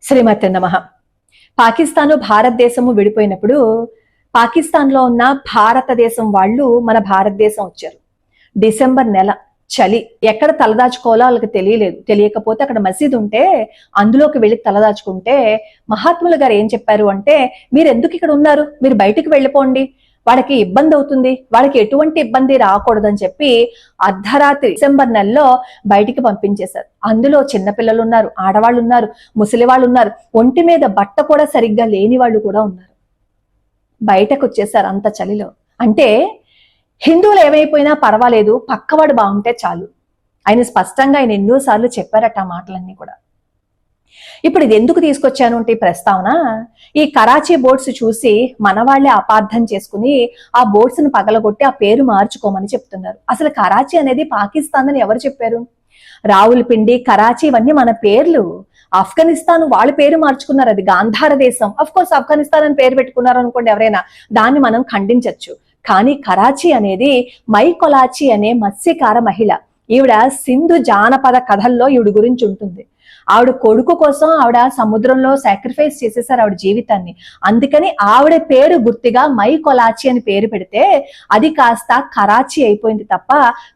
శ్రీమతి నమః. పాకిస్తాను భారతదేశము విడిపోయినప్పుడు పాకిస్తాన్లో ఉన్న భారతదేశం వాళ్ళు మన భారతదేశం వచ్చారు. డిసెంబర్ నెల, చలి, ఎక్కడ తలదాచుకోవాలో వాళ్ళకి తెలియలేదు. తెలియకపోతే అక్కడ మసీదు ఉంటే అందులోకి వెళ్ళి తలదాచుకుంటే మహాత్ములు గారు ఏం చెప్పారు అంటే, మీరు ఎందుకు ఇక్కడ ఉన్నారు, మీరు బయటికి వెళ్ళిపోండి, వాళ్ళకి ఇబ్బంది అవుతుంది, వాళ్ళకి ఎటువంటి ఇబ్బంది రాకూడదని చెప్పి అర్ధరాత్రి డిసెంబర్ నెలలో బయటికి పంపించేశారు. అందులో చిన్నపిల్లలు ఉన్నారు, ఆడవాళ్ళు ఉన్నారు, ముసలి వాళ్ళు ఉన్నారు, ఒంటి మీద బట్ట కూడా సరిగ్గా లేని వాళ్ళు కూడా ఉన్నారు. బయటకు వచ్చేసారు అంత చలిలో. అంటే హిందువులు ఏమైపోయినా పర్వాలేదు, పక్కవాడు బాగుంటే చాలు. ఆయన స్పష్టంగా ఎన్నోసార్లు చెప్పారట ఆ మాటలన్నీ కూడా. ఇప్పుడు ఇది ఎందుకు తీసుకొచ్చాను అంటే ఈ ప్రస్తావన, ఈ కరాచీ బోర్డ్స్ చూసి మన వాళ్లే అపార్థం చేసుకుని ఆ బోర్డ్స్ ని పగలగొట్టి ఆ పేరు మార్చుకోమని చెప్తున్నారు. అసలు కరాచీ అనేది పాకిస్తాన్ అని ఎవరు చెప్పారు? రావులపిండి, కరాచీ ఇవన్నీ మన పేర్లు. ఆఫ్ఘనిస్తాన్ వాళ్ళ పేరు మార్చుకున్నారు, అది గాంధార దేశం. అఫ్ కోర్స్ ఆఫ్ఘనిస్తాన్ అని పేరు పెట్టుకున్నారు అనుకోండి ఎవరైనా, దాన్ని మనం ఖండించవచ్చు. కానీ కరాచీ అనేది మై కొలాచీ అనే మత్స్యకార మహిళ. ఈవిడ సింధు జానపద కథల్లో ఈవిడ గురించి ఉంటుంది. ఆవిడ కొడుకు కోసం ఆవిడ సముద్రంలో సాక్రిఫైస్ చేసేసారు ఆవిడ జీవితాన్ని. అందుకని ఆవిడ పేరు గుర్తుగా మై కొలాచి అని పేరు పెడితే అది కాస్త కరాచీ అయిపోయింది తప్ప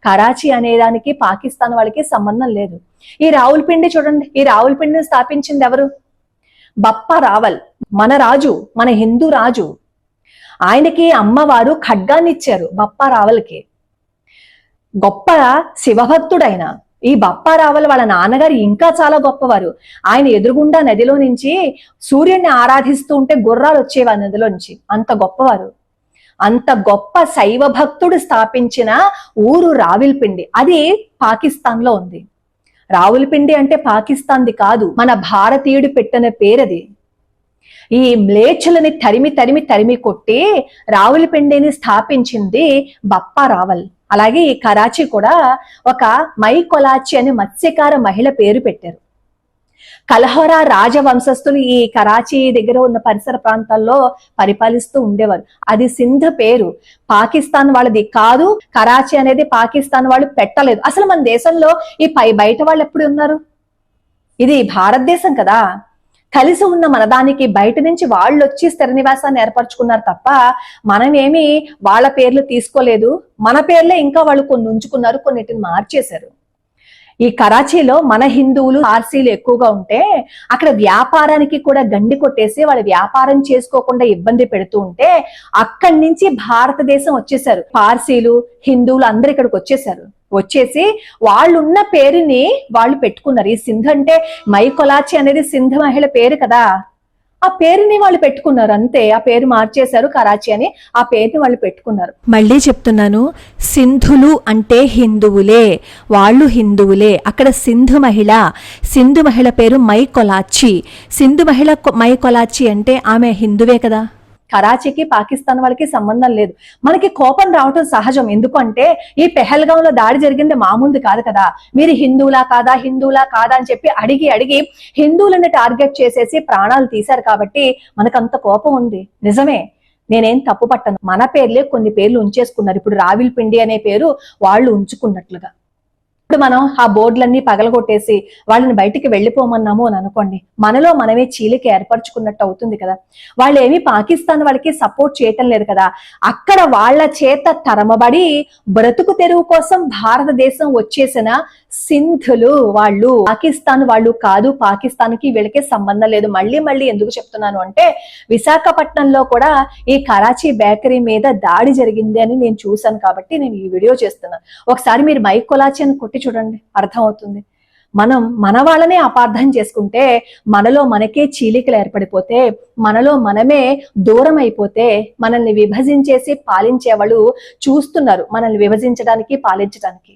కరాచీ అనేదానికి పాకిస్తాన్ వాళ్ళకి సంబంధం లేదు. ఈ రావులపిండి చూడండి, ఈ రావులపిండిని స్థాపించింది ఎవరు? బప్పా రావల్, మన రాజు, మన హిందూ రాజు. ఆయనకి అమ్మవారు ఖడ్గాన్ని ఇచ్చారు బప్పా రావల్కి. గొప్ప శివభక్తుడైన ఈ బప్పా రావల్ వాళ్ళ నాన్నగారు ఇంకా చాలా గొప్పవారు. ఆయన ఎదురుగుండా నదిలో నుంచి సూర్యుడిని ఆరాధిస్తూ ఉంటే గుర్రాలు వచ్చేవా నదిలో నుంచి, అంత గొప్పవారు. అంత గొప్ప శైవ భక్తుడు స్థాపించిన ఊరు రావిల్పిండి. అది పాకిస్తాన్ లో ఉంది. రావులపిండి అంటే పాకిస్తాన్ది కాదు, మన భారతీయుడు పెట్టిన పేరది. ఈ మ్లేచ్చులని తరిమి తరిమి తరిమి కొట్టి రావులపిండిని స్థాపించింది బప్పా రావల్. అలాగే ఈ కరాచీ కూడా ఒక మై కొలాచి అనే మత్స్యకార మహిళ పేరు పెట్టారు. కలహోరా రాజవంశస్థులు ఈ కరాచీ దగ్గర ఉన్న పరిసర ప్రాంతాల్లో పరిపాలిస్తూ ఉండేవారు. అది సింధ్ పేరు, పాకిస్తాన్ వాళ్ళది కాదు. కరాచీ అనేది పాకిస్తాన్ వాళ్ళు పెట్టలేదు. అసలు మన దేశంలో ఈ బయట వాళ్ళు ఎప్పుడు ఉన్నారు? ఇది భారతదేశం కదా. కలిసి ఉన్న మనదానికి బయట నుంచి వాళ్ళు వచ్చి స్థిర నివాసాన్ని ఏర్పరచుకున్నారు తప్ప మనమేమి వాళ్ళ పేర్లు తీసుకోలేదు. మన పేర్లే ఇంకా వాళ్ళు కొన్ని ఉంచుకున్నారు, కొన్నిటిని మార్చేశారు. ఈ కరాచీలో మన హిందువులు పార్సీలు ఎక్కువగా ఉంటే అక్కడ వ్యాపారానికి కూడా గండి కొట్టేసి వాళ్ళు వ్యాపారం చేసుకోకుండా ఇబ్బంది పెడుతూ ఉంటే అక్కడి నుంచి భారతదేశం వచ్చేసారు. పార్సీలు, హిందువులు అందరు ఇక్కడికి వచ్చేసారు. వచ్చేసి వాళ్ళున్న పేరుని వాళ్ళు పెట్టుకున్నారు. ఈ సింధ్ అంటే మై కొలాచి అనేది సింధ్ మహిళ పేరు కదా, ఆ పేరుని వాళ్ళు పెట్టుకున్నారు అంతే. ఆ పేరు మార్చేశారు కరాచీ అని, ఆ పేరుని వాళ్ళు పెట్టుకున్నారు. మళ్ళీ చెప్తున్నాను, సింధులు అంటే హిందువులే, వాళ్ళు హిందువులే. అక్కడ సింధు మహిళ పేరు మై కొలాచి. సింధు మహిళ మై కొలాచి అంటే ఆమె హిందువే కదా. కరాచీకి పాకిస్తాన్ వాళ్ళకి సంబంధం లేదు. మనకి కోపం రావటం సహజం. ఎందుకంటే ఈ పెహల్గాంలో దాడి జరిగింది మామూలుది కాదు కదా. మీరు హిందువులా కాదా అని చెప్పి అడిగి అడిగి హిందువులను టార్గెట్ చేసేసి ప్రాణాలు తీశారు కాబట్టి మనకంత కోపం ఉంది. నిజమే, నేనేం తప్పు పట్టను. మన పేర్లే కొన్ని పేర్లు ఉంచేసుకున్నారు. ఇప్పుడు రావిల్పిండి అనే పేరు వాళ్ళు ఉంచుకున్నట్లుగా. ఇప్పుడు మనం ఆ బోర్డులన్నీ పగలగొట్టేసి వాళ్ళని బయటికి వెళ్ళిపోమన్నాము అని అనుకోండి, మనలో మనమే చీలిక ఏర్పరచుకున్నట్టు అవుతుంది కదా. వాళ్ళు ఏమి పాకిస్తాన్ వాళ్ళకి సపోర్ట్ చేయటం లేదు కదా. అక్కడ వాళ్ళ చేత తరమబడి బ్రతుకు తెరువు కోసం భారతదేశం వచ్చేసిన సింధులు వాళ్ళు పాకిస్తాన్ వాళ్ళు కాదు. పాకిస్తాన్కి వీళ్ళకి సంబంధం లేదు. మళ్ళీ మళ్ళీ ఎందుకు చెప్తున్నాను అంటే, విశాఖపట్నంలో కూడా ఈ కరాచీ బేకరీ మీద దాడి జరిగింది అని నేను చూశాను కాబట్టి నేను ఈ వీడియో చేస్తున్నాను. ఒకసారి మీరు మై కొలాచి అని కొట్టి చూడండి, అర్థమవుతుంది. మనం మన వాళ్ళనే అపార్థం చేసుకుంటే, మనలో మనకే చీలికలు ఏర్పడిపోతే, మనలో మనమే దూరం అయిపోతే, మనల్ని విభజించేసి పాలించే వాళ్ళు చూస్తున్నారు మనల్ని విభజించడానికి, పాలించడానికి.